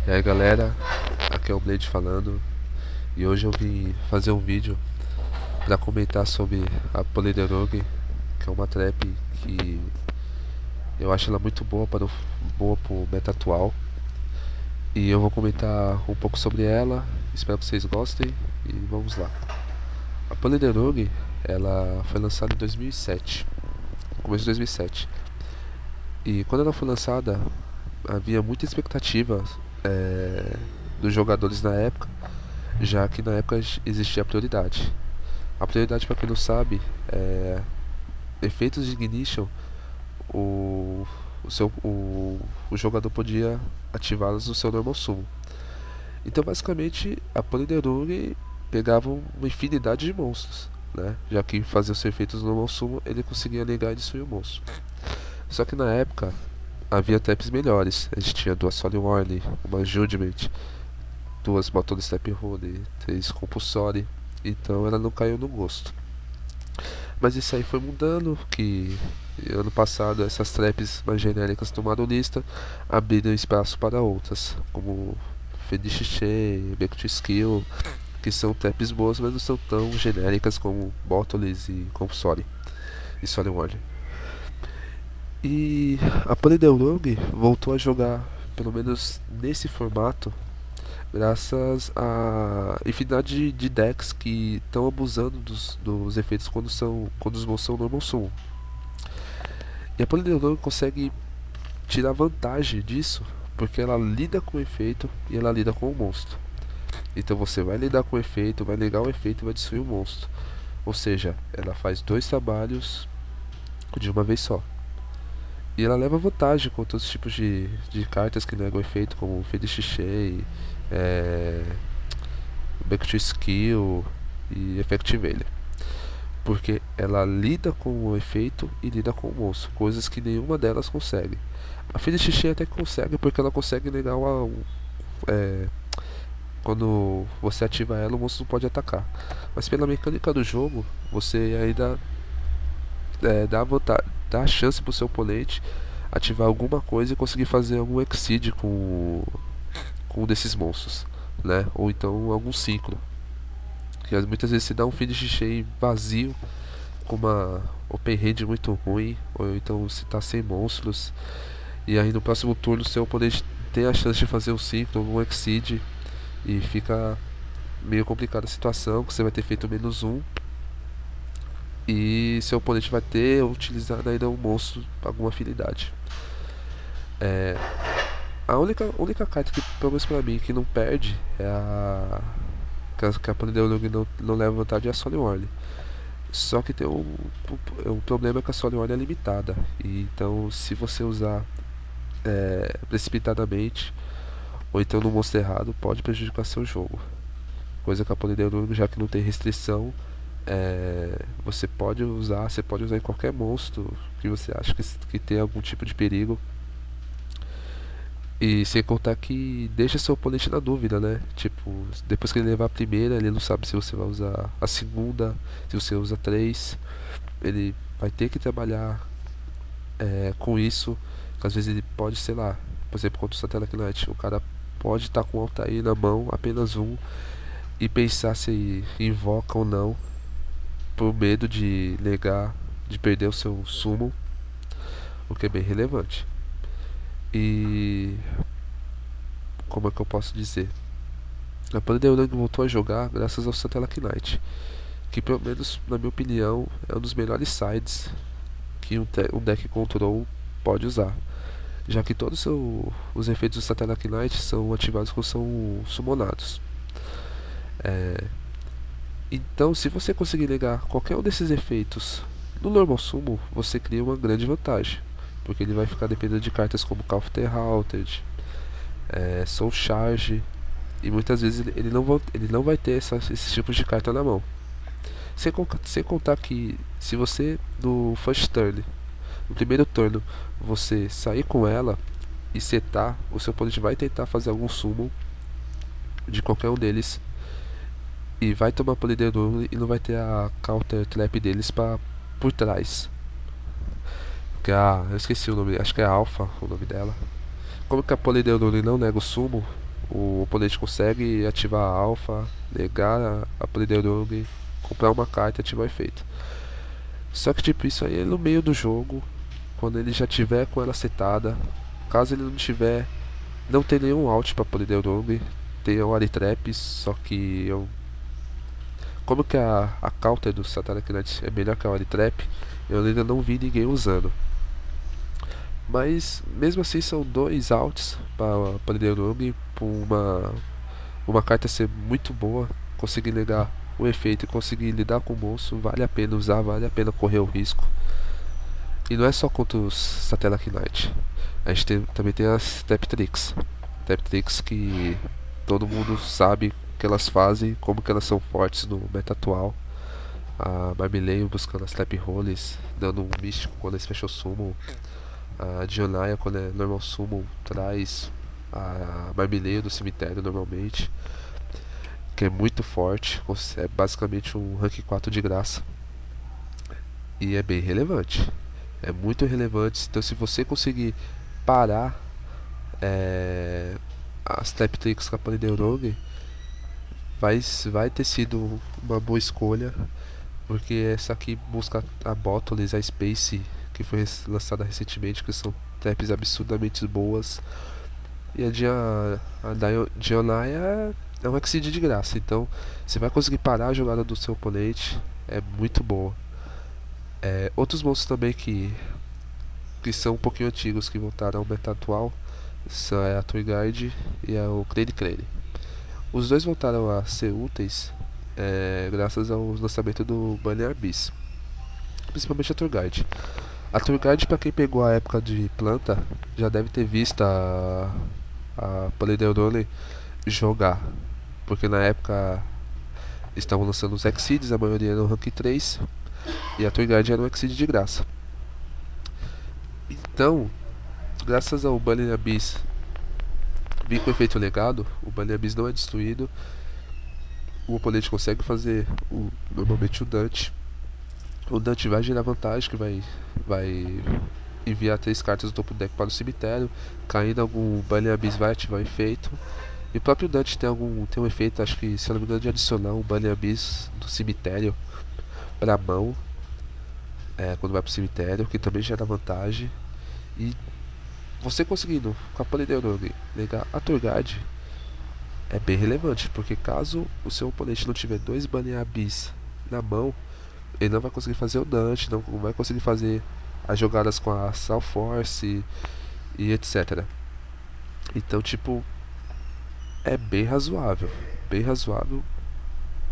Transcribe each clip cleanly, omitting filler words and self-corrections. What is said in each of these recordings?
E aí galera, aqui é o Blade falando e hoje eu vim fazer um vídeo para comentar sobre a Polyderogue, que é uma trap que eu acho ela muito boa pro meta atual. E eu vou comentar um pouco sobre ela, espero que vocês gostem e vamos lá. A Polyderogue, ela foi lançada em 2007, começo de 2007. E quando ela foi lançada, havia muita expectativa é, dos jogadores na época, já que na época existia a prioridade. A prioridade, para quem não sabe, é efeitos de ignition. O, o jogador podia ativá-los no seu normal summon. Então, basicamente, a Polyderung pegava uma infinidade de monstros, né? Já que fazia os efeitos no normal summon, ele conseguia negar e destruir o monstro. Só que na época havia traps melhores. A gente tinha duas Soul Warning, uma Judgment, duas Bottle Step Rune, três Compulsory. Então ela não caiu no gosto. Mas isso aí foi mudando, que ano passado essas traps mais genéricas tomaram lista, abriram espaço para outras, como Fediche, Back to Skill, que são traps boas, mas não são tão genéricas como Bottles e Compulsory e Soul World. E a Polydeurong voltou a jogar, pelo menos nesse formato, graças à infinidade de decks que estão abusando dos efeitos quando os monstros são normal summon. E a Polydeuron consegue tirar vantagem disso porque ela lida com o efeito e ela lida com o monstro. Então você vai lidar com o efeito, vai negar o efeito e vai destruir o monstro. Ou seja, ela faz dois trabalhos de uma vez só. E ela leva vantagem contra outros tipos de cartas que negam o efeito, como Fediche, Back to Skill e Effectively. Porque ela lida com o efeito e lida com o monstro, coisas que nenhuma delas consegue. A filha Xixi até consegue, porque ela consegue negar é, quando você ativa ela, o monstro não pode atacar. Mas pela mecânica do jogo, você ainda dá a chance pro seu oponente ativar alguma coisa e conseguir fazer algum exceed com um desses monstros, né? Ou então algum ciclo. Que muitas vezes se dá um feed de cheio vazio com uma open range muito ruim, ou então se tá sem monstros, e aí no próximo turno seu oponente tem a chance de fazer um ciclo, um exceed, e fica meio complicada a situação, que você vai ter feito menos um, e seu oponente vai ter utilizado ainda um monstro para alguma afinidade. É, a única carta que, pelo menos pra mim, que não perde é a. Que a Pandeolog não leva vantagem é a Soul Warning. Só que tem um problema que a Soul Warning é limitada. E então, se você usar precipitadamente ou então no monstro errado, pode prejudicar seu jogo. Coisa que a Polydeurung, já que não tem restrição, você pode usar em qualquer monstro que você acha que tem algum tipo de perigo. E sem contar que deixa seu oponente na dúvida, né? Tipo, depois que ele levar a primeira, ele não sabe se você vai usar a segunda, se você usa três. Ele vai ter que trabalhar com isso, que às vezes ele pode, sei lá, por exemplo, contra o Satellite Knight, o cara pode estar com o Altair na mão, apenas um, e pensar se invoca ou não, por medo de negar, de perder o seu summon, o que é bem relevante. E como é que eu posso dizer? A Pandeurang voltou a jogar graças ao Satellite Knight, que pelo menos na minha opinião é um dos melhores sides que um deck control pode usar, já que todos os efeitos do Satellite Knight são ativados quando são summonados. Então, se você conseguir negar qualquer um desses efeitos no normal summon, você cria uma grande vantagem, porque ele vai ficar dependendo de cartas como Call of the Haunted, Soul Charge, e muitas vezes ele não vai ter esses tipos de carta na mão. Sem contar que se você no first turn, no primeiro turno, você sair com ela e setar, o seu oponente vai tentar fazer algum summon de qualquer um deles e vai tomar Polydeurung e não vai ter a counter trap deles por trás. Que é eu esqueci o nome, acho que é Alpha o nome dela. Como que a Polydeurung não nega o summon, o oponente consegue ativar a alfa, negar a Polydeurogue, comprar uma carta e ativar o efeito. Só que tipo, isso aí é no meio do jogo, quando ele já tiver com ela setada. Caso ele não tiver, não tem nenhum out pra Polydeurogue, tem o Aritrap, só que eu, como que a counter do Satanic Knight é melhor que a Aritrap, eu ainda não vi ninguém usando. Mas mesmo assim são dois outs para Polydeurogue, por uma carta ser muito boa, conseguir negar o efeito e conseguir lidar com o monstro, vale a pena usar, vale a pena correr o risco. E não é só contra os Satellite Knight. A gente também tem as Teptrix. Teptrix que todo mundo sabe o que elas fazem, como que elas são fortes no meta atual. A Marmileio buscando as Tap Rolls, dando um místico quando é Special Summon. A Dionaya quando é Normal Summon traz a Marmileio do cemitério normalmente, que é muito forte, é basicamente um rank 4 de graça. E é bem relevante. É muito relevante. Então se você conseguir parar as Tap Tricks com a Polydeurogue, vai ter sido uma boa escolha. Porque essa aqui busca a Bottles, a Space, que foi lançada recentemente, que são traps absurdamente boas. E a Dionaya é um Exceed de graça, então você vai conseguir parar a jogada do seu oponente, é muito boa. Outros monstros também que são um pouquinho antigos, que voltaram ao meta atual, são a Tour Guide e o Crane Crane. Os dois voltaram a ser úteis graças ao lançamento do Banner Abyss, principalmente a Tour Guide. A Tour Guide, para quem pegou a época de planta, já deve ter visto a Polydeurogue jogar, porque na época estavam lançando os Exceeds, a maioria no rank 3, e a Tour Guide era um Exceed de graça. Então, graças ao Banner Abyss vir com efeito legado, o Banner Abyss não é destruído, o oponente consegue fazer normalmente o Dante. O Dante vai gerar vantagem, que vai enviar 3 cartas do topo do deck para o cemitério, caindo algum Banner Abyss vai ativar o efeito. E o próprio Dante tem um efeito, acho que se eu não me engano, de adicionar um Banner Abyss do cemitério para a mão, quando vai para o cemitério, que também gera vantagem. E você conseguindo com a Polydeurogue negar a Tour Guide é bem relevante, porque caso o seu oponente não tiver 2 Banner Abyss na mão, ele não vai conseguir fazer o Dante, não vai conseguir fazer as jogadas com a Sal Force e etc. Então, tipo, é bem razoável,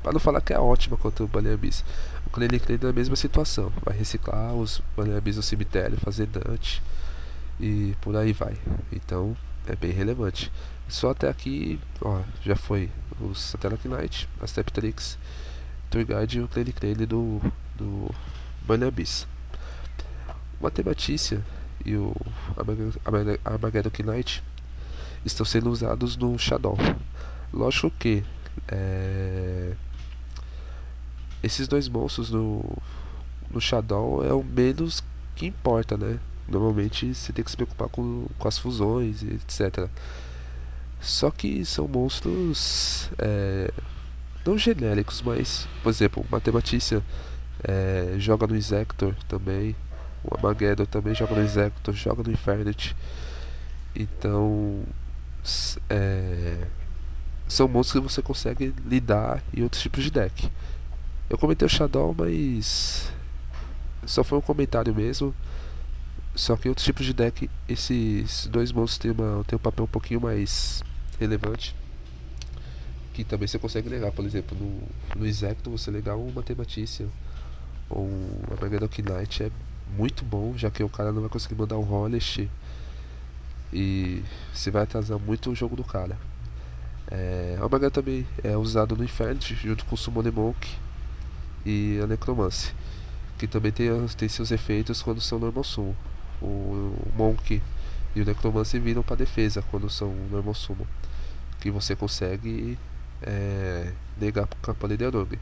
para não falar que é ótima contra o Banner Abyss. O Crane Crane é a mesma situação, vai reciclar os Banner Abyss no cemitério, fazer Dante e por aí vai. Então é bem relevante. Só até aqui, ó, já foi os Satellite Knight, as Teptrix, Tour Guide e o Crane Crane do Banner Abyss. O Matematícia e o Armageddon Knight estão sendo usados no Shadow. Lógico que esses dois monstros no Shadow é o menos que importa, né? Normalmente você tem que se preocupar com as fusões e etc. Só que são monstros não genéricos, mas, por exemplo, o Matematícia joga no Exector também, o Armageddon também joga no Exector, joga no Infernet. Então são monstros que você consegue lidar em outros tipos de deck. Eu comentei o Shadow, mas só foi um comentário mesmo. Só que em outros tipos de deck, esses dois monstros têm um papel um pouquinho mais relevante, que também você consegue negar. Por exemplo, no Execto você negar um Matematícia ou um Armageddon Knight é muito bom, já que o cara não vai conseguir mandar um Holish e você vai atrasar muito o jogo do cara. A Armageddon também é usado no Infernet junto com o Summon Monk e a Necromancy, que também tem seus efeitos quando são Normal Summon. O Monk e o Necromancy viram para defesa quando são Normal Summon, que você consegue negar com a Polydeurogue.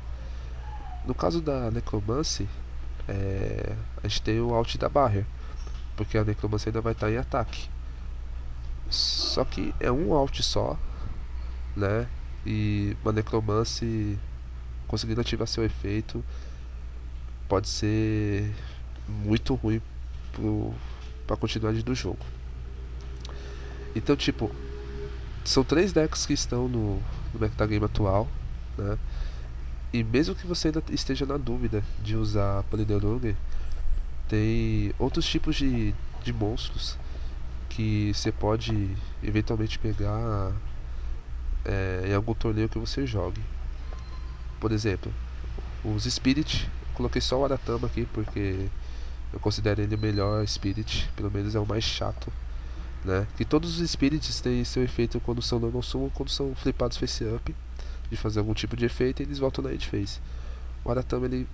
No caso da Necromancy, a gente tem o Alt da Barrier, porque a Necromancy ainda vai estar em ataque. Só que é um Alt só, né? E uma necromance conseguindo ativar seu efeito pode ser muito ruim pra continuidade do jogo. Então, tipo, são 3 decks que estão no metagame atual, né? E mesmo que você ainda esteja na dúvida de usar Polydeurogue, tem outros tipos de monstros que você pode eventualmente pegar em algum torneio que você jogue. Por exemplo, os Spirit, eu coloquei só o Aratama aqui porque eu considero ele o melhor Spirit, pelo menos é o mais chato, né? Que todos os Spirits têm seu efeito quando são normal summon, quando são flipados face up, de fazer algum tipo de efeito, e eles voltam na end phase. O Aratama ele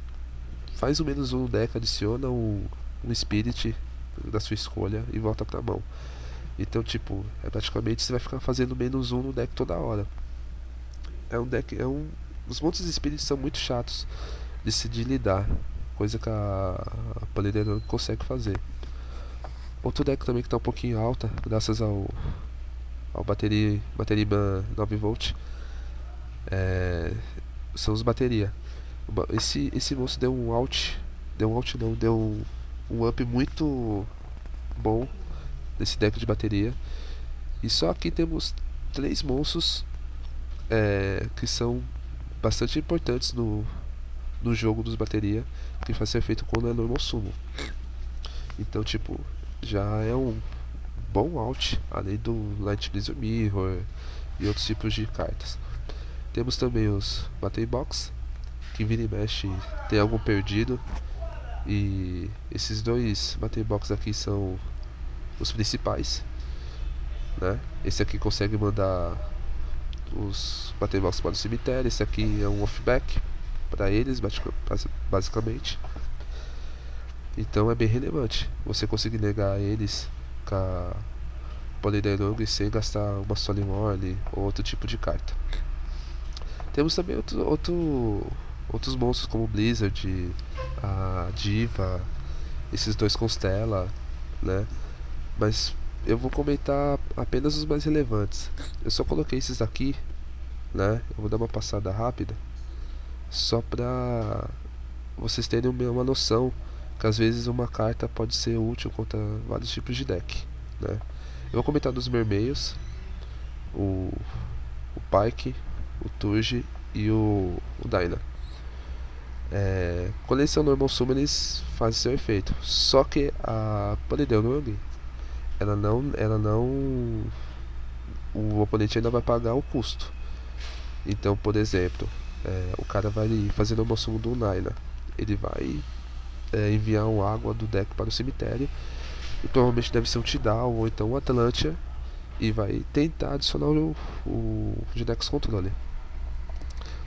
faz o menos um no deck, adiciona um Spirit da sua escolha e volta pra mão. Então, tipo, praticamente você vai ficar fazendo menos um no deck toda hora. É um deck, os monstros de Spirits são muito chatos de lidar, coisa que a Paladino não consegue fazer. Outro deck também que está um pouquinho alta, graças ao bateria ban 9V, são os bateria. Esse monstro deu um out não, deu um up muito bom nesse deck de bateria. E só aqui temos 3 monstros que são bastante importantes no jogo dos bateria, que faz ser feito quando é normal summon. Então, tipo, já é um bom out, além do Light Blizzard Mirror e outros tipos de cartas. Temos também os Battle Box, que vira e mexe tem algum perdido, e esses 2 Battle Box aqui são os principais, né? Esse aqui consegue mandar os Battle Box para o cemitério, esse aqui é um off-back para eles, basicamente. Então é bem relevante você conseguir negar eles com a Polydeurogue sem gastar uma Solemn ou outro tipo de carta. Temos também outros monstros como Blizzard, a Diva, esses 2 Constella, né? Mas eu vou comentar apenas os mais relevantes. Eu só coloquei esses aqui, né? Eu vou dar uma passada rápida, só pra vocês terem uma noção que às vezes uma carta pode ser útil contra vários tipos de deck, né? Eu vou comentar dos Mermeios, o Pike, o Turge e o Dyna. Quando eles são normal summon, eles fazem seu efeito. Só que a Polydeurogue, ela não, o oponente ainda vai pagar o custo. Então, por exemplo, o cara vai fazer normal summon do Dyna, ele vai enviar um água do deck para o cemitério, e provavelmente deve ser um Tidal ou então um Atlantia, e vai tentar adicionar o Genex Controle.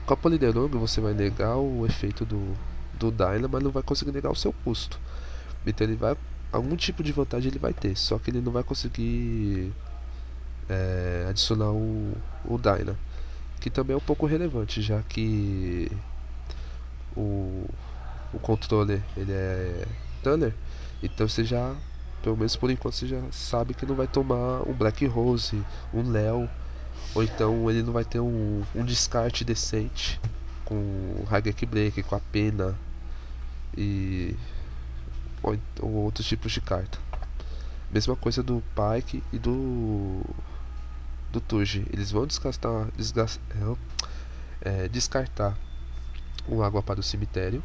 Com a Polydeurogue você vai negar o efeito do Dyna, mas não vai conseguir negar o seu custo. Então ele vai, algum tipo de vantagem ele vai ter, só que ele não vai conseguir adicionar o Dyna, que também é um pouco relevante, já que o controller ele é Tanner, então você já, pelo menos por enquanto, você já sabe que não vai tomar um Black Rose, um Léo, ou então ele não vai ter um descarte decente com o High Break, com a pena e ou outros tipos de carta. Mesma coisa do Pike e do Turge, eles vão descartar o água para o cemitério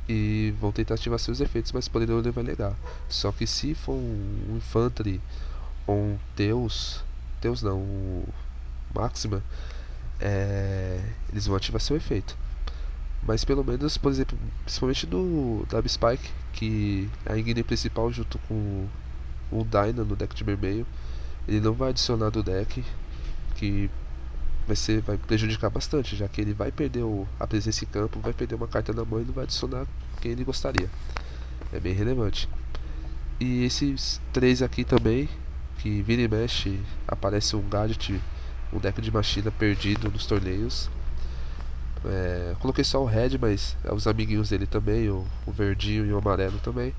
e vão tentar ativar seus efeitos, mas Polydeurogue vai negar. Só que se for um Infantry ou um Deus não, o Máxima, eles vão ativar seu efeito. Mas pelo menos, por exemplo, principalmente do Spike, que é a Igni principal junto com o Dyna no deck de Mermeio, ele não vai adicionar do deck, que vai prejudicar bastante, já que ele vai perder a presença em campo, vai perder uma carta na mão e não vai adicionar quem ele gostaria. É bem relevante. E esses 3 aqui também, que vira e mexe, aparece um gadget, um deck de machina perdido nos torneios. Coloquei só o red, mas os amiguinhos dele também, o verdinho e o amarelo também.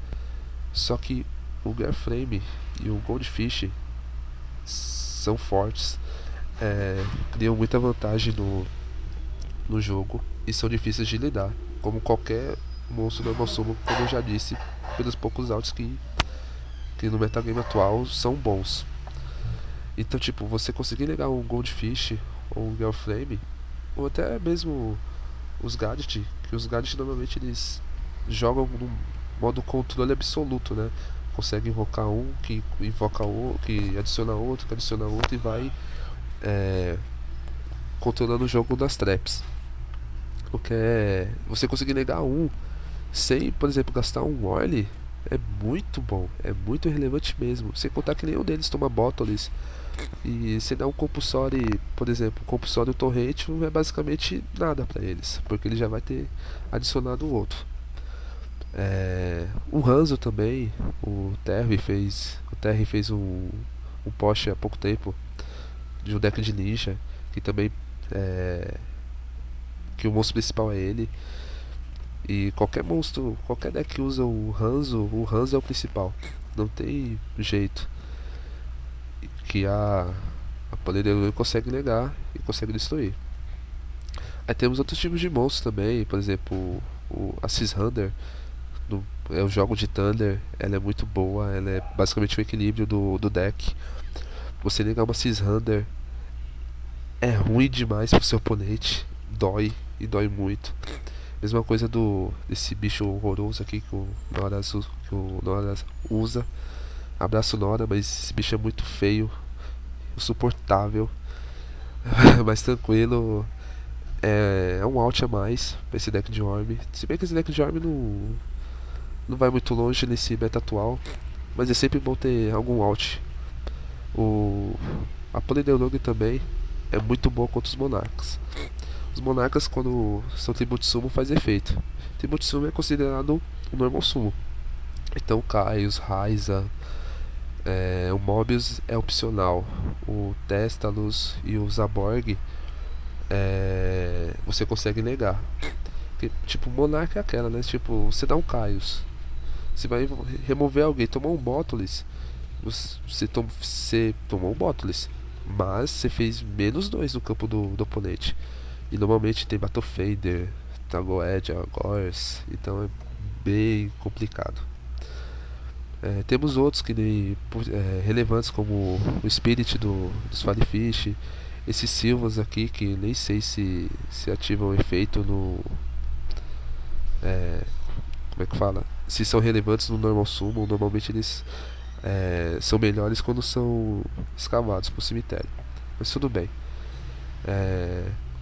Só que o Garframe e o Goldfish são fortes. criam muita vantagem no jogo e são difíceis de lidar, como qualquer monstro normal summon, como eu já disse, pelos poucos altos que no metagame atual são bons. Então, tipo, você conseguir ligar um Goldfish ou um Galeframe, ou até mesmo os Gadget, que os Gadget normalmente eles jogam num modo controle absoluto, né? Consegue invocar um, que invoca outro, que adiciona outro, que adiciona outro e vai controlando o jogo das traps. O que é. Você conseguir negar um sem, por exemplo, gastar um Orly é muito bom, é muito relevante mesmo. Sem contar que nenhum deles toma Bottles. E se dá um Compulsory, por exemplo, um Compulsory Torrente é basicamente nada pra eles, porque ele já vai ter adicionado o outro. O Hanzo também, o Terry fez um post há pouco tempo de um deck de ninja, que também que o monstro principal é ele. E qualquer monstro, qualquer deck que usa o Hanzo é o principal. Não tem jeito. Que a Polyderon consegue negar e consegue destruir. Aí temos outros tipos de monstros também, por exemplo, a Cishander, eu jogo de Thunder, ela é muito boa, ela é basicamente o equilíbrio do deck. Você negar uma Cishander é ruim demais pro seu oponente, dói e dói muito. Mesma coisa desse bicho horroroso aqui que o Nora usa. Abraço Nora, mas esse bicho é muito feio, insuportável, mas tranquilo. É um out a mais pra esse deck de Orb. Se bem que esse deck de Orb não vai muito longe nesse meta atual, mas é sempre bom ter algum out. A Polyderon também é muito boa contra os Monarcas. Os Monarcas, quando são Tribute Summon, faz efeito. Tribute Summon é considerado um normal summon. Então Kaios, Raiza, o Mobius é opcional. O Testalus e o Zaborg você consegue negar. Porque, tipo, Monarca é aquela, né? Tipo, você dá um Kaios, você vai remover alguém, tomar um Bottles, você tomou um Bottles, mas você fez -2 no campo do oponente. E normalmente tem Battlefader, Tagoed, Agors, então é bem complicado. Temos outros que nem relevantes como o Spirit dos Firefish, esses Silvas aqui que nem sei se ativam efeito no. Como é que fala? Se são relevantes no normal summon, normalmente eles são melhores quando são escavados pro cemitério. Mas tudo bem.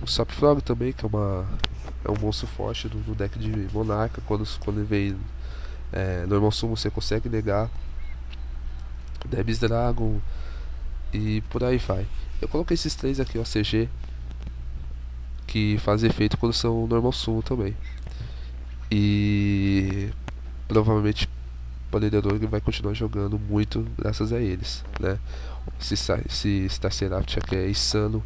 O Sapfrog também, que é um monstro forte no deck de Monarca, quando ele vem normal summon você consegue negar. Debs Dragon e por aí vai. Eu coloquei esses três aqui, ó, CG, que fazem efeito quando são normal summon também. E provavelmente Polyderon vai continuar jogando muito graças a eles, né? Se Star Seraph aqui é insano,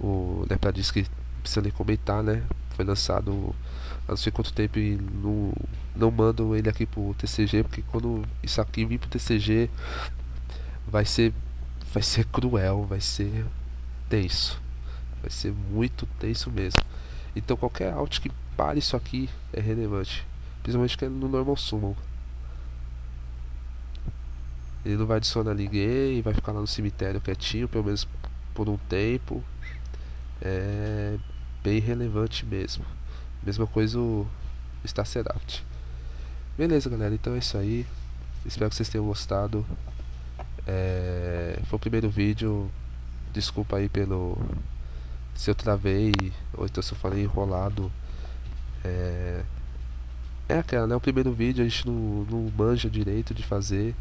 o Lepra disse que precisa nem comentar, né? Foi lançado há não sei quanto tempo e não mandam ele aqui pro TCG, porque quando isso aqui vir pro TCG vai ser cruel, vai ser tenso, vai ser muito tenso mesmo. Então qualquer out que pare isso aqui é relevante, principalmente que é no normal summon. Ele não vai adicionar ninguém, vai ficar lá no cemitério quietinho, pelo menos por um tempo. É bem relevante mesmo. Mesma coisa o Star Seraph. Beleza, galera, então é isso aí. Espero que vocês tenham gostado. Foi o primeiro vídeo. Desculpa aí se eu travei ou então se eu falei enrolado. Aquela, né? O primeiro vídeo a gente não manja direito de fazer.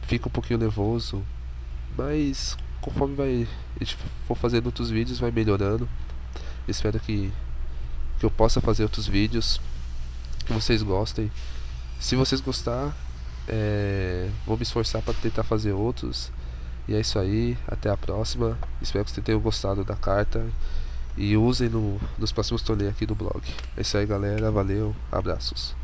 Fica um pouquinho nervoso. Mas conforme a gente for fazendo outros vídeos vai melhorando. Espero que eu possa fazer outros vídeos que vocês gostem. Se vocês gostar, vou me esforçar para tentar fazer outros. E é isso aí, até a próxima. Espero que vocês tenham gostado da carta e usem nos próximos torneios aqui do blog. É isso aí, galera, valeu, abraços.